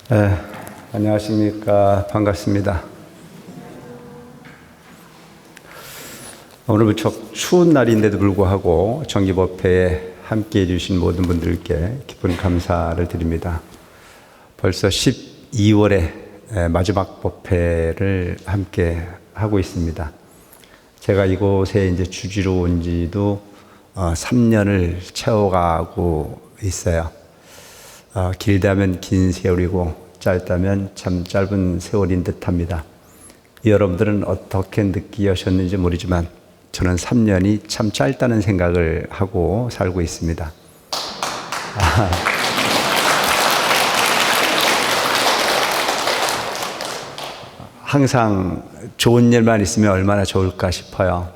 네, 안녕하십니까. 반갑습니다. 오늘 무척 추운 날인데도 불구하고 정기법회에 함께 해주신 모든 분들께 깊은 감사를 드립니다. 벌써 12월에 마지막 법회를 함께 하고 있습니다. 제가 이곳에 이제 주지로 온 지도 3년을 채워가고 있어요. 길다면 긴 세월이고 짧다면 참 짧은 세월인 듯합니다. 여러분들은 어떻게 느끼셨는지 모르지만 저는 3년이 참 짧다는 생각을 하고 살고 있습니다. 항상 좋은 일만 있으면 얼마나 좋을까 싶어요.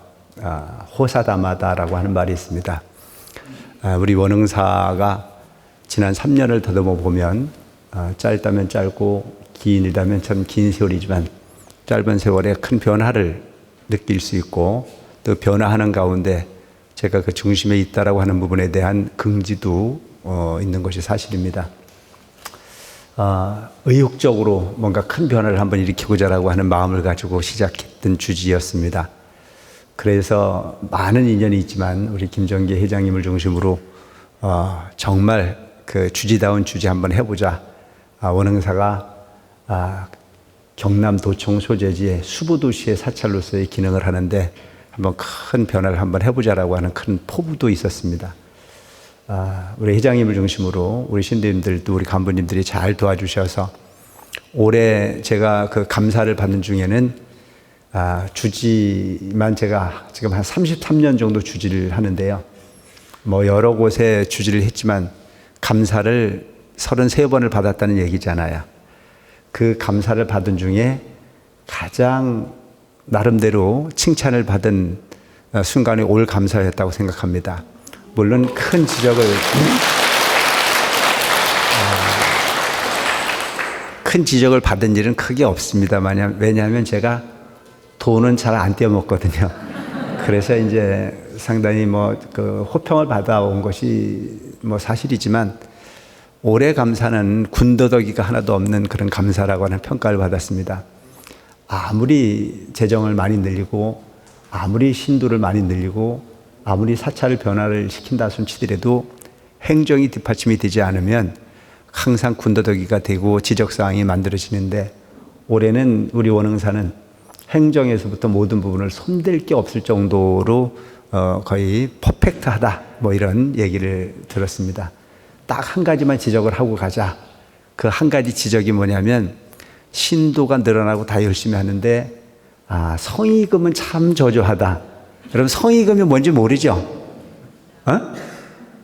호사다마다라고 하는 말이 있습니다. 우리 원흥사가 지난 3년을 더듬어 보면 짧다면 짧고 길다면 참 긴 세월이지만 짧은 세월에 큰 변화를 느낄 수 있고 또 변화하는 가운데 제가 그 중심에 있다라고 하는 부분에 대한 긍지도 있는 것이 사실입니다. 의욕적으로 뭔가 큰 변화를 한번 일으키고자라고 하는 마음을 가지고 시작했던 주지였습니다. 그래서 많은 인연이 있지만 우리 김정기 회장님을 중심으로 정말 그 주지다운 주지 한번 해보자. 원흥사가 경남도청 소재지의 수부도시의 사찰로서의 기능을 하는데 한번 큰 변화를 한번 해보자라고 하는 큰 포부도 있었습니다. 우리 회장님을 중심으로 우리 신도님들도 우리 간부님들이 잘 도와주셔서 올해 제가 그 감사를 받는 중에는 주지만 제가 지금 한 33년 정도 주지를 하는데요. 뭐 여러 곳에 주지를 했지만 감사를 33번을 받았다는 얘기잖아요. 그 감사를 받은 중에 가장 나름대로 칭찬을 받은 순간이 올 감사였다고 생각합니다. 물론 큰 지적을 받은 일은 크게 없습니다만, 왜냐하면 제가 돈은 잘 안 떼어먹거든요. 그래서 이제 상당히 그 호평을 받아온 것이 사실이지만 올해 감사는 군더더기가 하나도 없는 그런 감사라고 하는 평가를 받았습니다. 아무리 재정을 많이 늘리고 아무리 신도를 많이 늘리고 아무리 사찰 변화를 시킨다 손치더라도 행정이 뒷받침이 되지 않으면 항상 군더더기가 되고 지적사항이 만들어지는데 올해는 우리 원흥사는 행정에서부터 모든 부분을 손댈 게 없을 정도로 거의 퍼펙트하다 이런 얘기를 들었습니다. 딱 한 가지만 지적을 하고 가자. 그 한 가지 지적이 뭐냐면 신도가 늘어나고 다 열심히 하는데 성의금은 참 저조하다. 여러분 성의금이 뭔지 모르죠?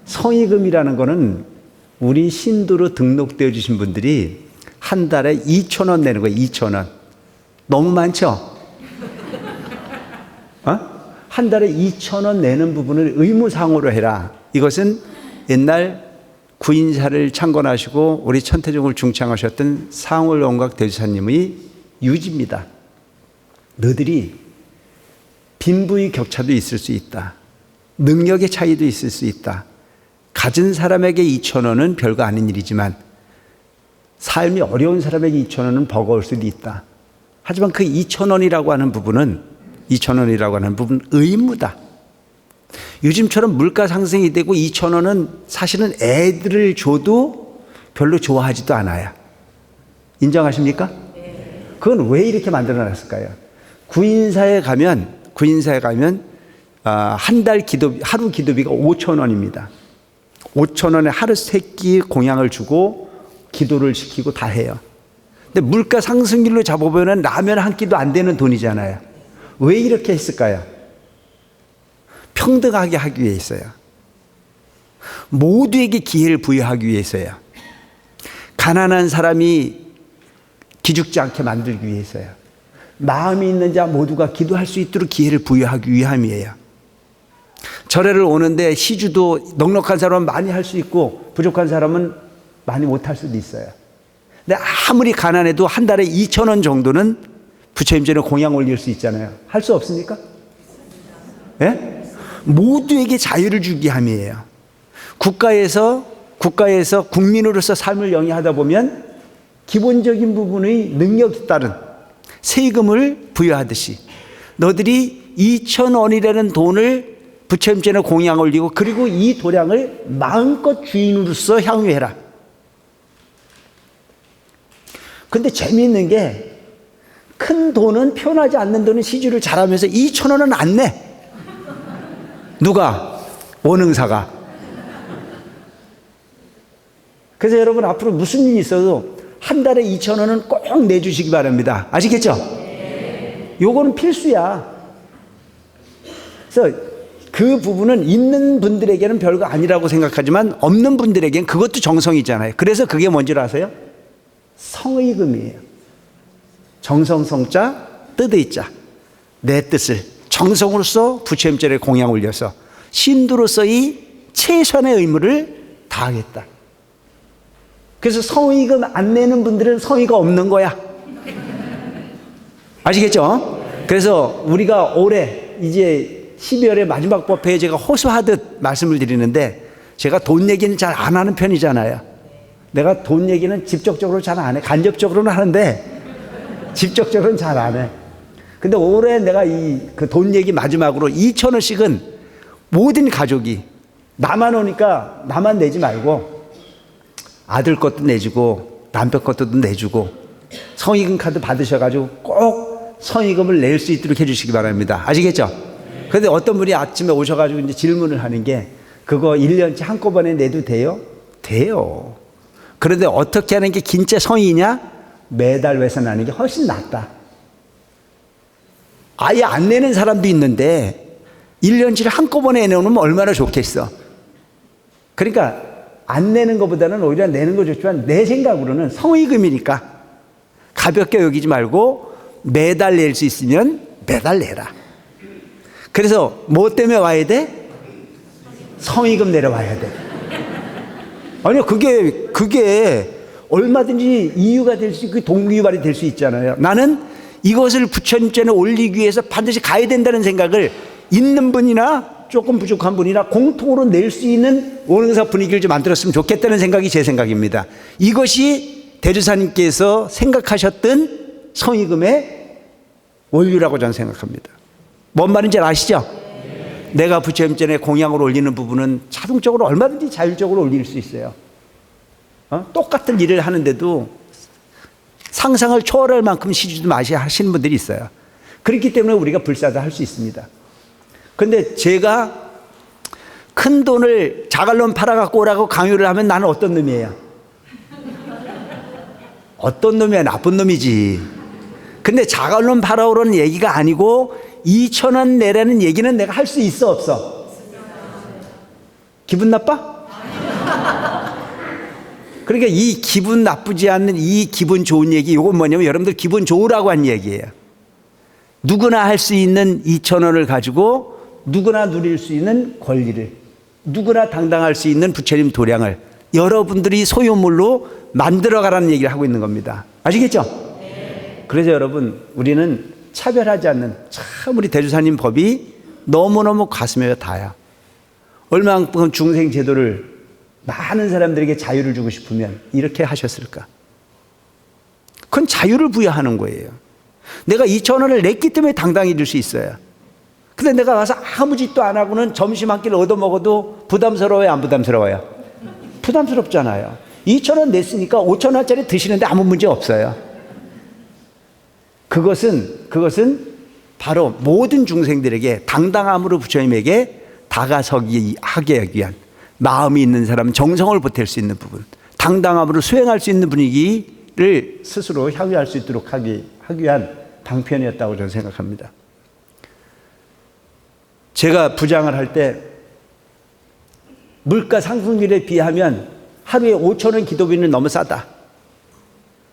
성의금이라는 거는 우리 신도로 등록되어 주신 분들이 한 달에 2,000원 내는 거예요. 2,000원. 너무 많죠? 한 달에 2,000원 내는 부분을 의무상으로 해라. 이것은 옛날 구인사를 창건하시고 우리 천태종을 중창하셨던 상월원각 대주사님의 유지입니다. 너희들이 빈부의 격차도 있을 수 있다. 능력의 차이도 있을 수 있다. 가진 사람에게 2,000원은 별거 아닌 일이지만 삶이 어려운 사람에게 2,000원은 버거울 수도 있다. 하지만 그 2,000원이라고 하는 부분은 의무다. 요즘처럼 물가 상승이 되고 2,000원은 사실은 애들을 줘도 별로 좋아하지도 않아요. 인정하십니까? 그건 왜 이렇게 만들어 놨을까요? 구인사에 가면 한 달 하루 기도비가 5,000원입니다. 5,000원에 하루 3끼 공양을 주고 기도를 시키고 다 해요. 근데 물가 상승률로 잡아보면 라면 한 끼도 안 되는 돈이잖아요. 왜 이렇게 했을까요? 평등하게 하기 위해서요. 모두에게 기회를 부여하기 위해서요. 가난한 사람이 기죽지 않게 만들기 위해서요. 마음이 있는 자 모두가 기도할 수 있도록 기회를 부여하기 위함이에요. 절에를 오는데 시주도 넉넉한 사람은 많이 할 수 있고 부족한 사람은 많이 못할 수도 있어요. 근데 아무리 가난해도 한 달에 2,000원 정도는 부처님 전에 공양 올릴 수 있잖아요. 할 수 없습니까? 예? 모두에게 자유를 주기 함이에요. 국가에서 국민으로서 삶을 영위하다 보면 기본적인 부분의 능력에 따른 세금을 부여하듯이 너들이 2,000원이라는 돈을 부처님전에 공양 올리고 그리고 이 도량을 마음껏 주인으로서 향유해라. 근데 재미있는 게 큰 돈은 표현하지 않는 돈은 시주를 잘하면서 2,000원은 안 내. 누가? 원흥사가. 그래서 여러분 앞으로 무슨 일이 있어도 한 달에 2,000원은 꼭 내주시기 바랍니다. 아시겠죠? 요거는 필수야. 그래서 그 부분은 있는 분들에게는 별거 아니라고 생각하지만 없는 분들에게는 그것도 정성이잖아요. 그래서 그게 뭔지 아세요? 성의금이에요. 정성성자 뜻의자, 내 뜻을 정성으로서 부처님전에 공양 올려서 신도로서의 최선의 의무를 다하겠다. 그래서 성의금 안 내는 분들은 성의가 없는 거야. 아시겠죠? 그래서 우리가 올해 이제 12월의 마지막 법회에 제가 호소하듯 말씀을 드리는데 제가 돈 얘기는 잘 안 하는 편이잖아요. 내가 돈 얘기는 직접적으로 잘 안 해. 간접적으로는 하는데 직접적으로는 잘 안 해. 근데 올해 내가 그 돈 얘기 마지막으로 2,000원씩은 모든 가족이 나만 오니까 나만 내지 말고 아들 것도 내주고 남편 것도 내주고 성의금 카드 받으셔가지고 꼭 성의금을 낼 수 있도록 해주시기 바랍니다. 아시겠죠? 그런데 어떤 분이 아침에 오셔가지고 이제 질문을 하는 게 그거 1년치 한꺼번에 내도 돼요? 돼요. 그런데 어떻게 하는 게 진짜 성의냐? 매달 외선하는 게 훨씬 낫다. 아예 안 내는 사람도 있는데 1년치를 한꺼번에 내놓으면 얼마나 좋겠어. 그러니까 안 내는 것보다는 오히려 내는 거 좋지만 내 생각으로는 성의금이니까 가볍게 여기지 말고 매달 낼 수 있으면 매달 내라. 그래서 뭐 때문에 와야 돼? 성의금 내려와야 돼. 아니요, 그게 얼마든지 이유가 될 수 있고 동기유발이 될 수 있잖아요. 나는 이것을 부처님전에 올리기 위해서 반드시 가야 된다는 생각을 있는 분이나 조금 부족한 분이나 공통으로 낼 수 있는 원흥사 분위기를 좀 만들었으면 좋겠다는 생각이 제 생각입니다. 이것이 대주사님께서 생각하셨던 성의금의 원류라고 저는 생각합니다. 뭔 말인지 아시죠? 내가 부처님전에 공양을 올리는 부분은 자동적으로 얼마든지 자율적으로 올릴 수 있어요. 똑같은 일을 하는데도 상상을 초월할 만큼 시주도 맛이 하시는 분들이 있어요. 그렇기 때문에 우리가 불사도 할 수 있습니다. 그런데 제가 큰 돈을 자갈론 팔아갖고 오라고 강요를 하면 나는 어떤 놈이에요? 어떤 놈이야? 나쁜 놈이지. 근데 자갈론 팔아오라는 얘기가 아니고 2,000원 내라는 얘기는 내가 할 수 있어, 없어? 기분 나빠? 그러니까 이 기분 나쁘지 않는 이 기분 좋은 얘기, 이건 뭐냐면 여러분들 기분 좋으라고 한 얘기예요. 누구나 할 수 있는 2,000원을 가지고 누구나 누릴 수 있는 권리를, 누구나 당당할 수 있는 부처님 도량을 여러분들이 소유물로 만들어가라는 얘기를 하고 있는 겁니다. 아시겠죠? 네. 그래서 여러분, 우리는 차별하지 않는 참 우리 대주사님 법이 너무너무 가슴에 닿아요. 얼마만큼 중생 제도를 많은 사람들에게 자유를 주고 싶으면 이렇게 하셨을까? 그건 자유를 부여하는 거예요. 내가 2,000원을 냈기 때문에 당당히 줄 수 있어요. 근데 내가 와서 아무 짓도 안 하고는 점심 한 끼를 얻어먹어도 부담스러워요, 안 부담스러워요? 부담스럽잖아요. 2,000원 냈으니까 5,000원짜리 드시는데 아무 문제 없어요. 그것은 바로 모든 중생들에게 당당함으로 부처님에게 다가서기 하기 위한 마음이 있는 사람, 정성을 보탤 수 있는 부분, 당당함으로 수행할 수 있는 분위기를 스스로 향유할 수 있도록 하기 위한 방편이었다고 저는 생각합니다. 제가 부장을 할 때 물가 상승률에 비하면 하루에 5,000원 기도비는 너무 싸다.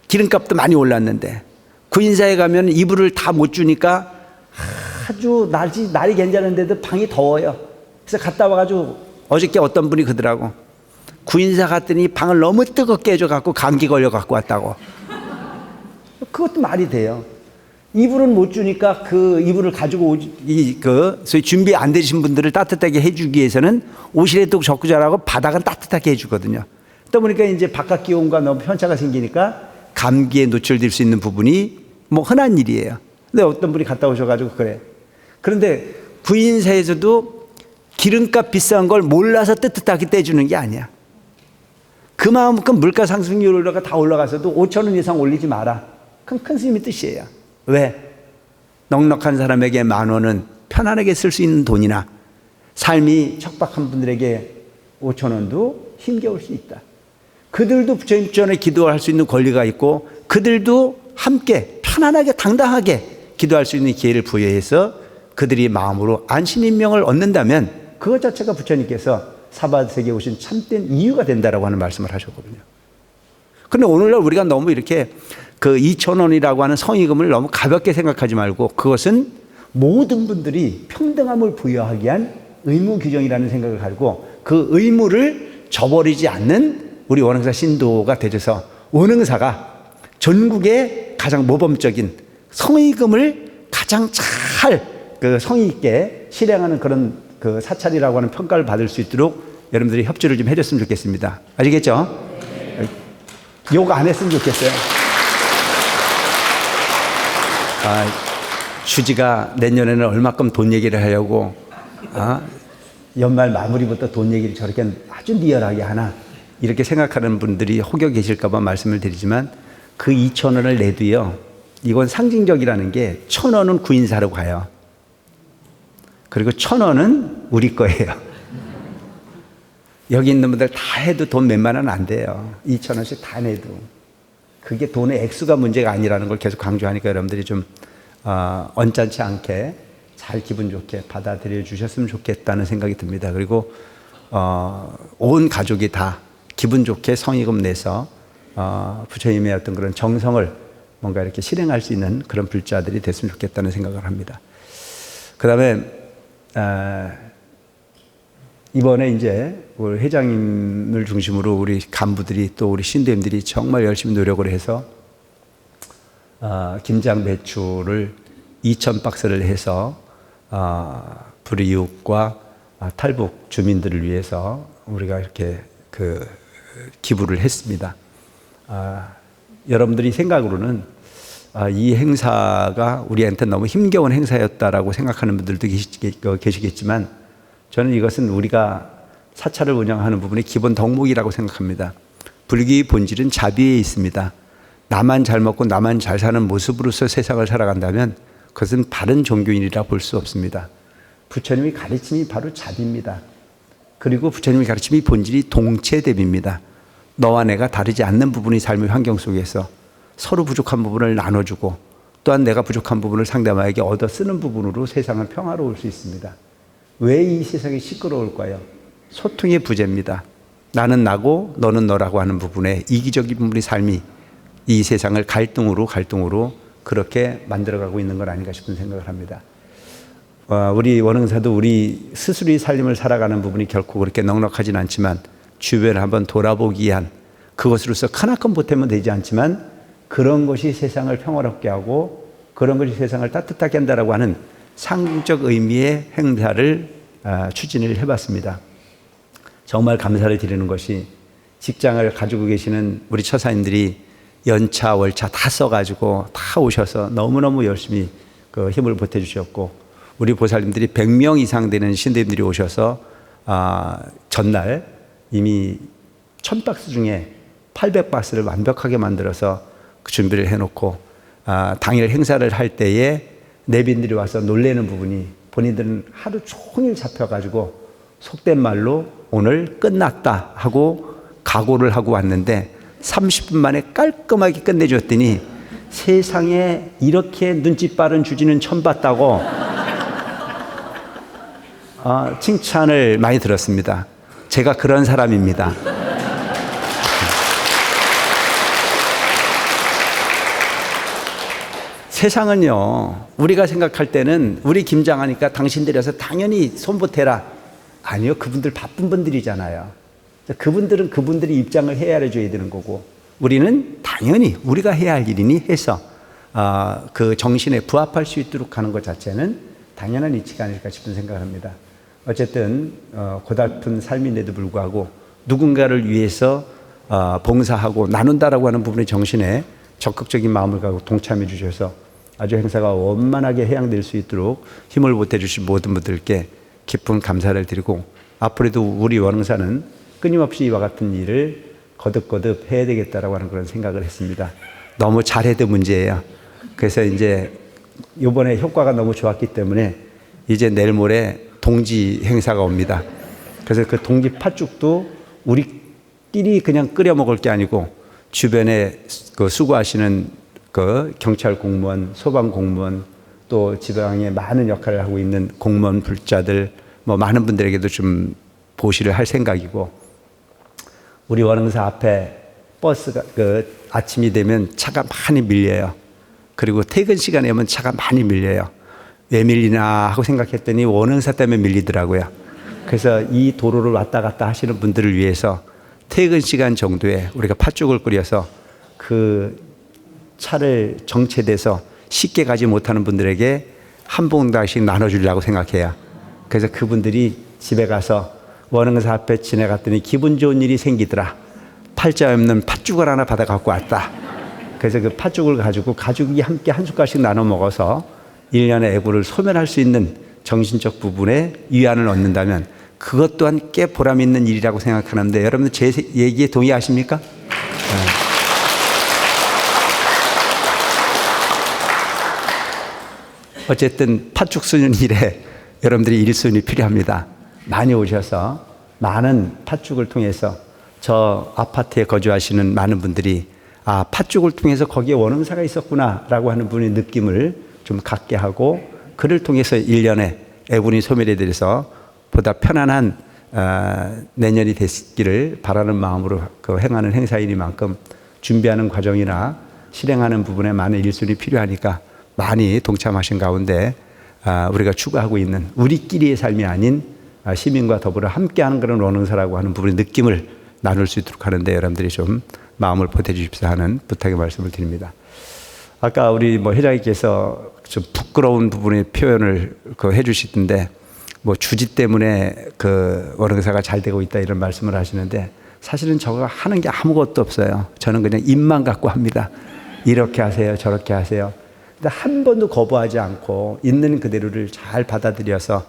기름값도 많이 올랐는데 구인사에 가면 이불을 다 못 주니까 아주 날이 괜찮은데도 방이 더워요. 그래서 갔다 와가지고 어저께 어떤 분이 그러더라고. 구인사 갔더니 방을 너무 뜨겁게 해줘갖고 감기 걸려 갖고 왔다고. 그것도 말이 돼요. 이불은 못 주니까 그 이불을 가지고 소위 준비 안 되신 분들을 따뜻하게 해주기 위해서는 옷이라도 적고 자라고 바닥은 따뜻하게 해주거든요. 또 보니까 이제 바깥 기온과 너무 편차가 생기니까 감기에 노출될 수 있는 부분이 뭐 흔한 일이에요. 근데 어떤 분이 갔다 오셔가지고 그래. 그런데 부인사에서도 기름값 비싼 걸 몰라서 뜨뜻하게 떼주는 게 아니야. 그만큼 물가 상승률이 다 올라가서도 5천 원 이상 올리지 마라. 그건 큰 스님의 뜻이에요. 왜? 넉넉한 사람에게 10,000원은 편안하게 쓸 수 있는 돈이나 삶이 척박한 분들에게 5천 원도 힘겨울 수 있다. 그들도 부처님 전에 기도할 수 있는 권리가 있고 그들도 함께 편안하게 당당하게 기도할 수 있는 기회를 부여해서 그들이 마음으로 안신인명을 얻는다면 그것 자체가 부처님께서 사바세계에 오신 참된 이유가 된다라고 하는 말씀을 하셨거든요. 그런데 오늘날 우리가 너무 이렇게 그 2,000원이라고 하는 성의금을 너무 가볍게 생각하지 말고 그것은 모든 분들이 평등함을 부여하기 위한 의무 규정이라는 생각을 가지고 그 의무를 저버리지 않는 우리 원흥사 신도가 되셔서 원흥사가 전국의 가장 모범적인 성의금을 가장 잘 그 성의 있게 실행하는 그런 그 사찰이라고 하는 평가를 받을 수 있도록 여러분들이 협조를 좀 해줬으면 좋겠습니다. 아시겠죠? 욕 안 했으면 좋겠어요. 주지가 내년에는 얼마큼 돈 얘기를 하려고 연말 마무리부터 돈 얘기를 저렇게 아주 리얼하게 하나 이렇게 생각하는 분들이 혹여 계실까 봐 말씀을 드리지만 그 2,000원을 내도요. 이건 상징적이라는 게 1,000원은 구인사로 가요. 그리고 1,000원은 우리 거예요. 여기 있는 분들 다 해도 돈 몇만 원 안 돼요. 2,000원씩 다 내도. 그게 돈의 액수가 문제가 아니라는 걸 계속 강조하니까 여러분들이 좀 언짢지 않게 잘 기분 좋게 받아들여 주셨으면 좋겠다는 생각이 듭니다. 그리고 온 가족이 다 기분 좋게 성의금 내서 부처님의 어떤 그런 정성을 뭔가 이렇게 실행할 수 있는 그런 불자들이 됐으면 좋겠다는 생각을 합니다. 그 다음에 이번에 이제 우리 회장님을 중심으로 우리 간부들이 또 우리 신도님들이 정말 열심히 노력을 해서 김장 배추를 2,000박스를 해서 불이웃과 탈북 주민들을 위해서 우리가 이렇게 그 기부를 했습니다. 여러분들이 생각으로는 이 행사가 우리한테 너무 힘겨운 행사였다라고 생각하는 분들도 계시겠지만 저는 이것은 우리가 사찰을 운영하는 부분의 기본 덕목이라고 생각합니다. 불교의 본질은 자비에 있습니다. 나만 잘 먹고 나만 잘 사는 모습으로서 세상을 살아간다면 그것은 바른 종교인이라 볼 수 없습니다. 부처님의 가르침이 바로 자비입니다. 그리고 부처님의 가르침이 본질이 동체대비입니다. 너와 내가 다르지 않는 부분이 삶의 환경 속에서 서로 부족한 부분을 나눠주고 또한 내가 부족한 부분을 상대방에게 얻어 쓰는 부분으로 세상은 평화로울 수 있습니다. 왜 이 세상이 시끄러울까요? 소통의 부재입니다. 나는 나고 너는 너라고 하는 부분에 이기적인 분의 삶이 이 세상을 갈등으로 그렇게 만들어가고 있는 건 아닌가 싶은 생각을 합니다. 우리 원흥사도 우리 스스로의 삶을 살아가는 부분이 결코 그렇게 넉넉하진 않지만 주변을 한번 돌아보기 위한 그것으로서 크나큰 보탬은 되지 않지만 그런 것이 세상을 평화롭게 하고 그런 것이 세상을 따뜻하게 한다라고 하는 상징적 의미의 행사를 추진을 해봤습니다. 정말 감사를 드리는 것이 직장을 가지고 계시는 우리 처사님들이 연차 월차 다 써가지고 다 오셔서 너무너무 열심히 그 힘을 보태주셨고 우리 보살님들이 100명 이상 되는 신도님들이 오셔서 전날 이미 1,000박스 중에 800박스를 완벽하게 만들어서 그 준비를 해놓고 당일 행사를 할 때에 내빈들이 와서 놀라는 부분이 본인들은 하루 종일 잡혀가지고 속된 말로 오늘 끝났다 하고 각오를 하고 왔는데 30분 만에 깔끔하게 끝내줬더니 세상에 이렇게 눈치 빠른 주지는 처음 봤다고 칭찬을 많이 들었습니다. 제가 그런 사람입니다. 세상은요, 우리가 생각할 때는 우리 김장하니까 당신들이 와서 당연히 손보태라. 아니요, 그분들 바쁜 분들이잖아요. 그분들은 그분들이 입장을 헤아려줘야 되는 거고 우리는 당연히 우리가 해야 할 일이니 해서 그 정신에 부합할 수 있도록 하는 것 자체는 당연한 이치가 아닐까 싶은 생각을 합니다. 어쨌든 고달픈 삶인데도 불구하고 누군가를 위해서 봉사하고 나눈다라고 하는 부분의 정신에 적극적인 마음을 갖고 동참해 주셔서 아주 행사가 원만하게 해양될 수 있도록 힘을 보태 주신 모든 분들께 깊은 감사를 드리고, 앞으로도 우리 원흥사는 끊임없이 이와 같은 일을 거듭거듭 해야 되겠다라고 하는 그런 생각을 했습니다. 너무 잘해도 문제예요. 그래서 이제 이번에 효과가 너무 좋았기 때문에 이제 내일 모레 동지 행사가 옵니다. 그래서 그 동지 팥죽도 우리끼리 그냥 끓여 먹을 게 아니고 주변에 그 수고하시는 그 경찰 공무원, 소방 공무원, 또 지방에 많은 역할을 하고 있는 공무원 불자들, 뭐 많은 분들에게도 좀 보시를 할 생각이고, 우리 원흥사 앞에 버스가 그 아침이 되면 차가 많이 밀려요. 그리고 퇴근 시간에 오면 차가 많이 밀려요. 왜 밀리나 하고 생각했더니 원흥사 때문에 밀리더라고요. 그래서 이 도로를 왔다 갔다 하시는 분들을 위해서 퇴근 시간 정도에 우리가 팥죽을 끓여서 그 차를 정체돼서 쉽게 가지 못하는 분들에게 한 봉다씩 나눠주려고 생각해요. 그래서 그분들이 집에 가서 원흥사 앞에 지나갔더니 기분 좋은 일이 생기더라. 팔자 없는 팥죽을 하나 받아 갖고 왔다. 그래서 그 팥죽을 가지고 가족이 함께 한 숟갈씩 나눠 먹어서 1년의 애구를 소멸할 수 있는 정신적 부분에 위안을 얻는다면 그것 또한 꽤 보람 있는 일이라고 생각하는데, 여러분들 제 얘기에 동의하십니까? 어쨌든 팥죽 쓰는 일에 여러분들이 일손이 필요합니다. 많이 오셔서 많은 팥죽을 통해서 저 아파트에 거주하시는 많은 분들이 아, 팥죽을 통해서 거기에 원흥사가 있었구나 라고 하는 분의 느낌을 좀 갖게 하고, 그를 통해서 1년에 애군이 소멸에 대해서 보다 편안한 내년이 됐기를 바라는 마음으로 그 행하는 행사이니만큼 준비하는 과정이나 실행하는 부분에 많은 일손이 필요하니까 많이 동참하신 가운데 우리가 추구하고 있는 우리끼리의 삶이 아닌 시민과 더불어 함께하는 그런 원흥사라고 하는 부분의 느낌을 나눌 수 있도록 하는데 여러분들이 좀 마음을 보태 주십사 하는 부탁의 말씀을 드립니다. 아까 우리 회장님께서 좀 부끄러운 부분의 표현을 해주시던데, 주지 때문에 원흥사가 잘 되고 있다 이런 말씀을 하시는데, 사실은 저거 하는 게 아무것도 없어요. 저는 그냥 입만 갖고 합니다. 이렇게 하세요, 저렇게 하세요. 근데 한 번도 거부하지 않고 있는 그대로를 잘 받아들여서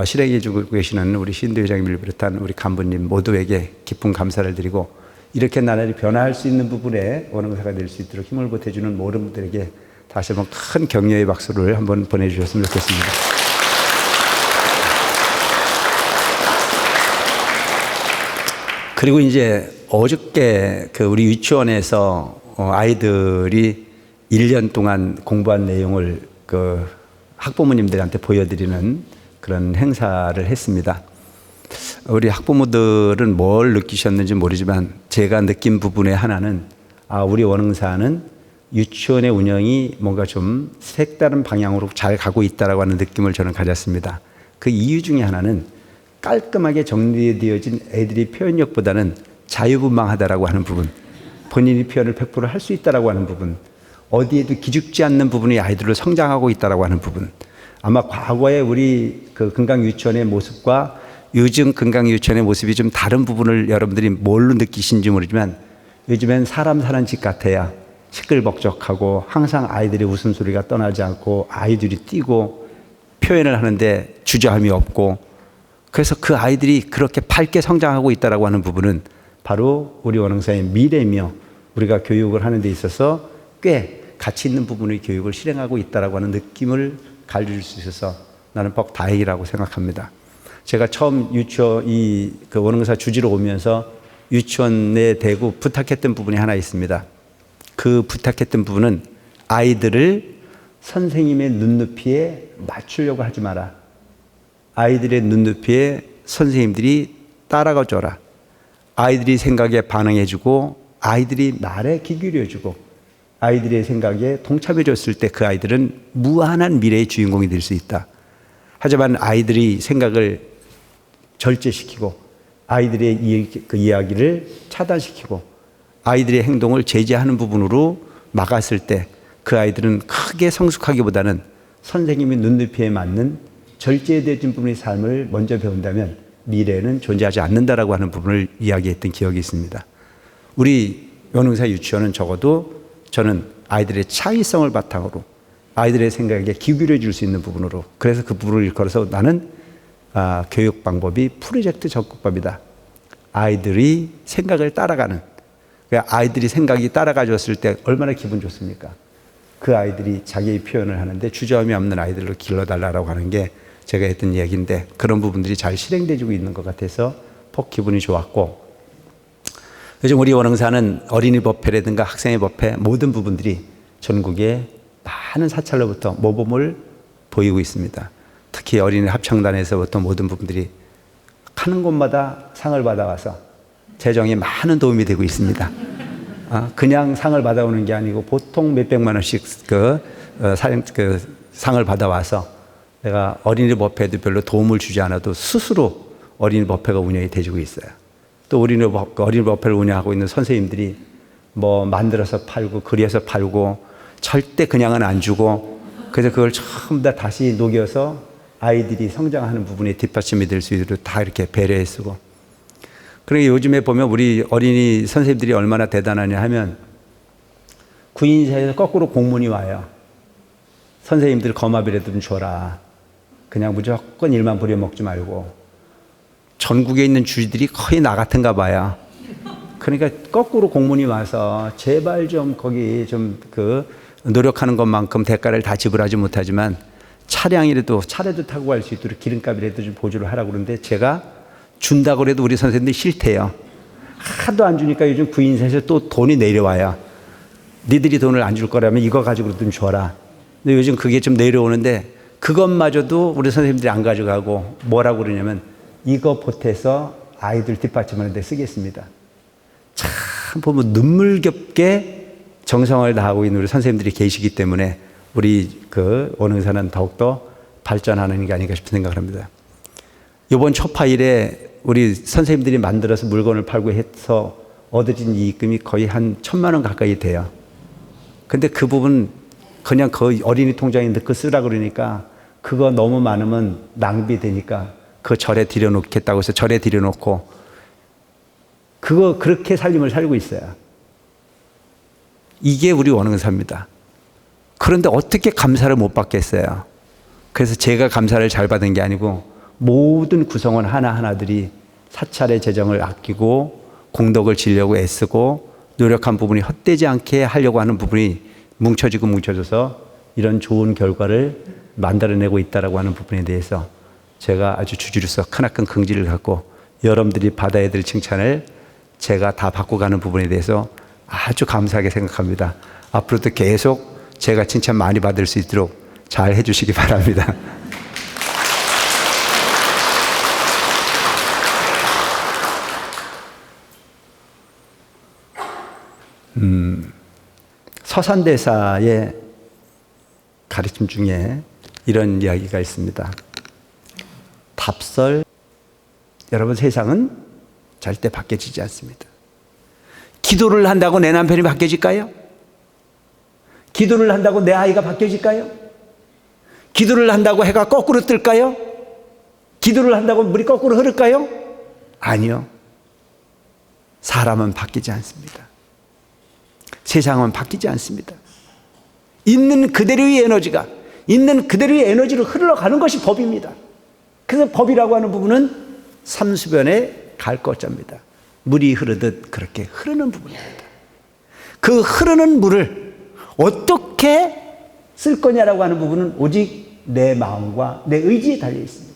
실행해 주고 계시는 우리 신도 회장님을 비롯한 우리 간부님 모두에게 깊은 감사를 드리고, 이렇게 나날이 변화할 수 있는 부분에 원흥사가 될 수 있도록 힘을 보태주는 모든 분들에게 다시 한번 큰 격려의 박수를 한번 보내주셨으면 좋겠습니다. 그리고 이제 어저께 우리 유치원에서 아이들이 1년 동안 공부한 내용을 학부모님들한테 보여드리는 그런 행사를 했습니다. 우리 학부모들은 뭘 느끼셨는지 모르지만 제가 느낀 부분의 하나는 우리 원흥사는 유치원의 운영이 뭔가 좀 색다른 방향으로 잘 가고 있다라고 하는 느낌을 저는 가졌습니다. 그 이유 중에 하나는 깔끔하게 정리되어진 애들이 표현력보다는 자유분방하다라고 하는 부분, 본인이 표현을 100% 할 수 있다라고 하는 부분, 어디에도 기죽지 않는 부분이 아이들로 성장하고 있다라고 하는 부분, 아마 과거에 우리 금강유치원의 모습과 요즘 금강유치원의 모습이 좀 다른 부분을 여러분들이 뭘로 느끼신지 모르지만, 요즘엔 사람 사는 집 같아요. 시끌벅적하고 항상 아이들의 웃음소리가 떠나지 않고 아이들이 뛰고 표현을 하는데 주저함이 없고, 그래서 그 아이들이 그렇게 밝게 성장하고 있다라고 하는 부분은 바로 우리 원흥사의 미래이며, 우리가 교육을 하는 데 있어서 꽤 가치 있는 부분의 교육을 실행하고 있다라고 하는 느낌을 가질 수 있어서 나는 복 다행이라고 생각합니다. 제가 처음 유치원 원흥사 주지로 오면서 유치원에 대고 부탁했던 부분이 하나 있습니다. 그 부탁했던 부분은 아이들을 선생님의 눈높이에 맞추려고 하지 마라. 아이들의 눈높이에 선생님들이 따라가 줘라. 아이들이 생각에 반응해주고 아이들이 말에 귀 기울여주고 아이들의 생각에 동참해줬을 때 그 아이들은 무한한 미래의 주인공이 될 수 있다. 하지만 아이들이 생각을 절제시키고 아이들의 이야기를 차단시키고 아이들의 행동을 제재하는 부분으로 막았을 때 그 아이들은 크게 성숙하기보다는 선생님의 눈높이에 맞는 절제되어진 부분의 삶을 먼저 배운다면 미래는 존재하지 않는다라고 하는 부분을 이야기했던 기억이 있습니다. 우리 원흥사 유치원은 적어도 저는 아이들의 창의성을 바탕으로 아이들의 생각에 귀 기울여 줄 수 있는 부분으로, 그래서 그 부분을 일컬어서 나는 교육 방법이 프로젝트 접근법이다. 아이들이 생각을 따라가는, 그러니까 아이들이 생각이 따라가 줬을 때 얼마나 기분 좋습니까? 그 아이들이 자기의 표현을 하는데 주저함이 없는 아이들로 길러달라고 하는 게 제가 했던 이야기인데, 그런 부분들이 잘 실행되고 있는 것 같아서 폭 기분이 좋았고, 요즘 우리 원흥사는 어린이 법회라든가 학생의 법회 모든 부분들이 전국에 많은 사찰로부터 모범을 보이고 있습니다. 특히 어린이 합창단에서부터 모든 부분들이 하는 곳마다 상을 받아와서 재정에 많은 도움이 되고 있습니다. 그냥 상을 받아오는 게 아니고 보통 몇백만 원씩 상을 받아와서 내가 어린이 법회도 별로 도움을 주지 않아도 스스로 어린이 법회가 운영이 되고 있어요. 또 어린이 법회를 운영하고 있는 선생님들이 뭐 만들어서 팔고 그려서 팔고 절대 그냥은 안 주고, 그래서 그걸 전부 다 다시 녹여서 아이들이 성장하는 부분에 뒷받침이 될 수 있도록 다 이렇게 배려해 쓰고. 그러니까 요즘에 보면 우리 어린이 선생님들이 얼마나 대단하냐 하면 구인사에서 거꾸로 공문이 와요. 선생님들 거마비라도 좀 줘라. 그냥 무조건 일만 부려먹지 말고. 전국에 있는 주지들이 거의 나 같은가 봐요. 그러니까 거꾸로 공문이 와서 제발 좀 거기 좀 노력하는 것만큼 대가를 다 지불하지 못하지만 차량이라도 차라도 타고 갈 수 있도록 기름값이라도 좀 보조를 하라고 그러는데, 제가 준다고 해도 우리 선생님들이 싫대요. 하도 안 주니까 요즘 구인사에서 또 돈이 내려와요. 니들이 돈을 안 줄 거라면 이거 가지고 좀 줘라. 근데 요즘 그게 좀 내려오는데 그것마저도 우리 선생님들이 안 가져가고 뭐라고 그러냐면 이거 보태서 아이들 뒷받침하는 데 쓰겠습니다. 참 보면 눈물겹게 정성을 다하고 있는 우리 선생님들이 계시기 때문에 우리 원흥사는 더욱더 발전하는 게 아닌가 싶은 생각을 합니다. 이번 초파일에 우리 선생님들이 만들어서 물건을 팔고 해서 얻어진 이익금이 거의 한 1,000만 원 가까이 돼요. 근데 그 부분 그냥 거의 어린이 통장에 넣고 쓰라 그러니까 그거 너무 많으면 낭비되니까 그 절에 들여놓겠다고 해서 절에 들여놓고 그거 그렇게 살림을 살고 있어요. 이게 우리 원흥사입니다. 그런데 어떻게 감사를 못 받겠어요? 그래서 제가 감사를 잘 받은 게 아니고 모든 구성원 하나하나들이 사찰의 재정을 아끼고 공덕을 지려고 애쓰고 노력한 부분이 헛되지 않게 하려고 하는 부분이 뭉쳐져서 이런 좋은 결과를 만들어내고 있다고 하는 부분에 대해서 제가 아주 주주로서 크나큰 긍지를 갖고 여러분들이 받아야 될 칭찬을 제가 다 받고 가는 부분에 대해서 아주 감사하게 생각합니다. 앞으로도 계속 제가 칭찬 많이 받을 수 있도록 잘 해주시기 바랍니다. 서산대사의 가르침 중에 이런 이야기가 있습니다. 답설, 여러분 세상은 절대 바뀌어지지 않습니다. 기도를 한다고 내 남편이 바뀌어질까요? 기도를 한다고 내 아이가 바뀌어질까요? 기도를 한다고 해가 거꾸로 뜰까요? 기도를 한다고 물이 거꾸로 흐를까요? 아니요. 사람은 바뀌지 않습니다. 세상은 바뀌지 않습니다. 있는 그대로의 에너지가 있는 그대로의 에너지로 흘러가는 것이 법입니다. 그래서 법이라고 하는 부분은 삼수변의 갈 것자입니다. 물이 흐르듯 그렇게 흐르는 부분입니다. 그 흐르는 물을 어떻게 쓸 거냐라고 하는 부분은 오직 내 마음과 내 의지에 달려 있습니다.